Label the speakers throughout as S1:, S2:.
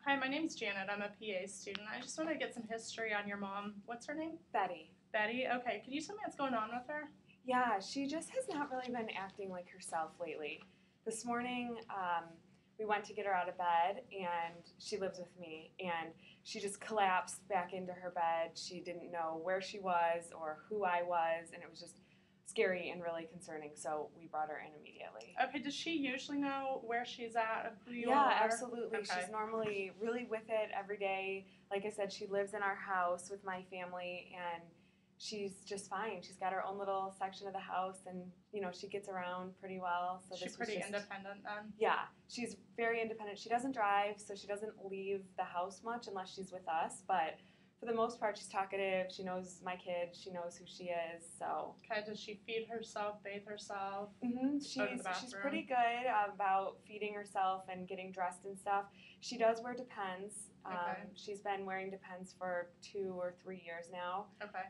S1: Hi, my name's Janet. I'm a PA student. I just want to get some history on your mom. What's her name?
S2: Betty.
S1: Betty? Okay. Could you tell me what's going on with her?
S2: Yeah, she just has not really been acting like herself lately. This morning, we went to get her out of bed, and she lives with me, and she just collapsed back into her bed. She didn't know where she was or who I was, and it was just scary and really concerning, so we brought her in immediately.
S1: Okay. Does she usually know where she's at, who you
S2: Yeah,
S1: are?
S2: absolutely.
S1: Okay.
S2: She's normally really with it every day. Like I said, she lives in our house with my family, and she's just fine. She's got her own little section of the house, and she gets around pretty well. So
S1: She's pretty independent then?
S2: Yeah, she's very independent. She doesn't drive, so she doesn't leave the house much unless she's with us. But for the most part, she's talkative. She knows my kids. She knows who she is. So.
S1: Okay. Does she feed herself, bathe herself?
S2: She's pretty good about feeding herself and getting dressed and stuff. She does wear Depends.
S1: Okay.
S2: She's been wearing Depends for 2 or 3 years now.
S1: Okay.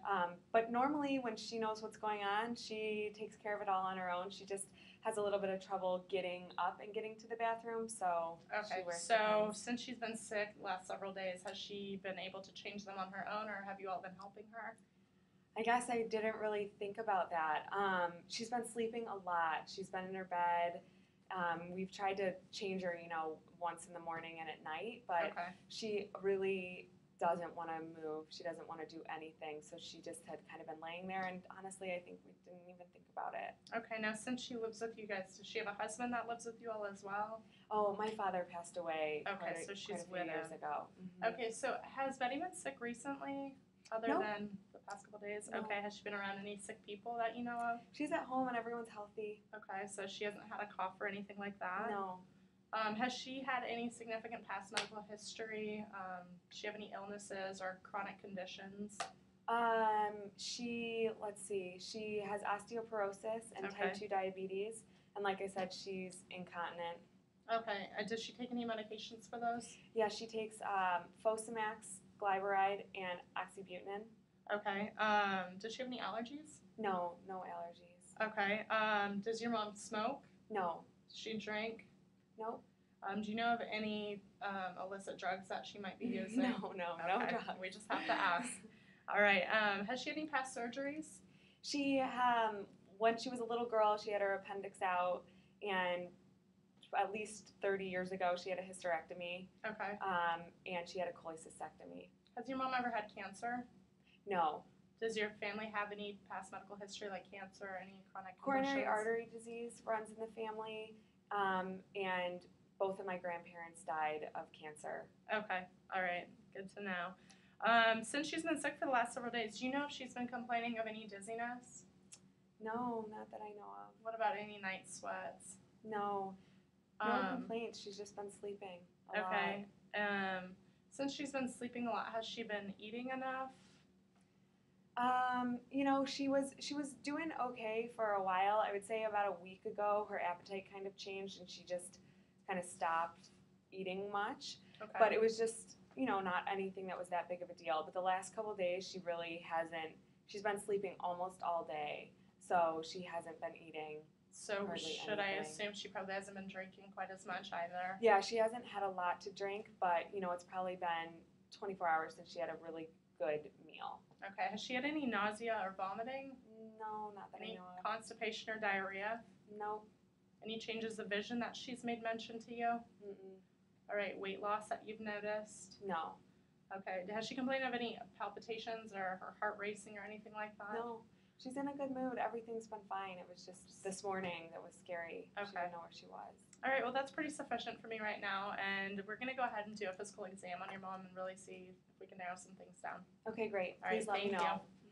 S2: But normally when she knows what's going on, she takes care of it all on her own. She just has a little bit of trouble getting up and getting to the bathroom, so
S1: Okay.
S2: she wears
S1: So
S2: Depends.
S1: since she's been sick the last several days, has she been able to change them on her own, or have you all been helping her?
S2: I guess I didn't really think about that. She's been sleeping a lot. She's been in her bed. We've tried to change her, once in the morning and at night, but
S1: Okay.
S2: she really doesn't want to move. She doesn't want to do anything, so she just had kind of been laying there, and honestly, I think we didn't even think about it.
S1: Okay, now since she lives with you guys, does she have a husband that lives with you all as well?
S2: Oh, my father passed away
S1: Okay, so she's
S2: quite a few years
S1: widowed.
S2: ago.
S1: Okay, so has Betty been sick recently, other
S2: Nope.
S1: than the past couple days?
S2: No.
S1: Okay, has she been around any sick people that you know of?
S2: She's at home and everyone's healthy.
S1: Okay, so she hasn't had a cough or anything like that?
S2: No.
S1: Has she had any significant past medical history? Does she have any illnesses or chronic conditions?
S2: Let's see, she has osteoporosis and type 2 diabetes, and like I said, she's incontinent.
S1: Okay, does she take any medications for those?
S2: Yeah, she takes Fosamax, Glyburide, and oxybutynin.
S1: Okay, does she have any allergies?
S2: No allergies.
S1: Okay, does your mom smoke?
S2: No.
S1: Does she drink?
S2: Nope.
S1: Do you know of any illicit drugs that she might be using?
S2: No
S1: Okay,
S2: drugs.
S1: we just have to ask. All right. Has she had any past surgeries?
S2: She, when she was a little girl, she had her appendix out, and at least 30 years ago, she had a hysterectomy.
S1: Okay.
S2: And she had a cholecystectomy.
S1: Has your mom ever had cancer?
S2: No.
S1: Does your family have any past medical history, like cancer or any chronic
S2: Coronary
S1: conditions?
S2: artery disease runs in the family, and both of my grandparents died of cancer.
S1: Okay. All right. Good to know. Since she's been sick for the last several days, do you know if she's been complaining of any dizziness?
S2: No, not that I know of.
S1: What about any night sweats?
S2: No complaints. She's just been sleeping a lot.
S1: Okay. Since she's been sleeping a lot, has she been eating enough?
S2: She was doing okay for a while. I would say about a week ago, her appetite kind of changed, and she just kind of stopped eating much.
S1: Okay.
S2: But it was just, not anything that was that big of a deal. But the last couple of days, she really hasn't. She's been sleeping almost all day, so she hasn't been eating.
S1: So should I assume she probably hasn't been drinking quite as much either?
S2: Yeah, she hasn't had a lot to drink, but, it's probably been 24 hours since she had a really good meal.
S1: Okay. Has she had any nausea or vomiting?
S2: No, not that I know of.
S1: Any constipation or diarrhea?
S2: No.
S1: Any changes of vision that she's made mention to you?
S2: Mm-mm.
S1: All right. Weight loss that you've noticed?
S2: No.
S1: Okay. Has she complained of any palpitations or her heart racing or anything like that?
S2: No. She's in a good mood. Everything's been fine. It was just this morning that was scary.
S1: Okay.
S2: She didn't know where she was.
S1: All right. Well, that's pretty sufficient for me right now, and we're going to go ahead and do a physical exam on your mom and really see if we can narrow some things down.
S2: Okay, great.
S1: All right.
S2: Please let me
S1: Thank
S2: know.
S1: you.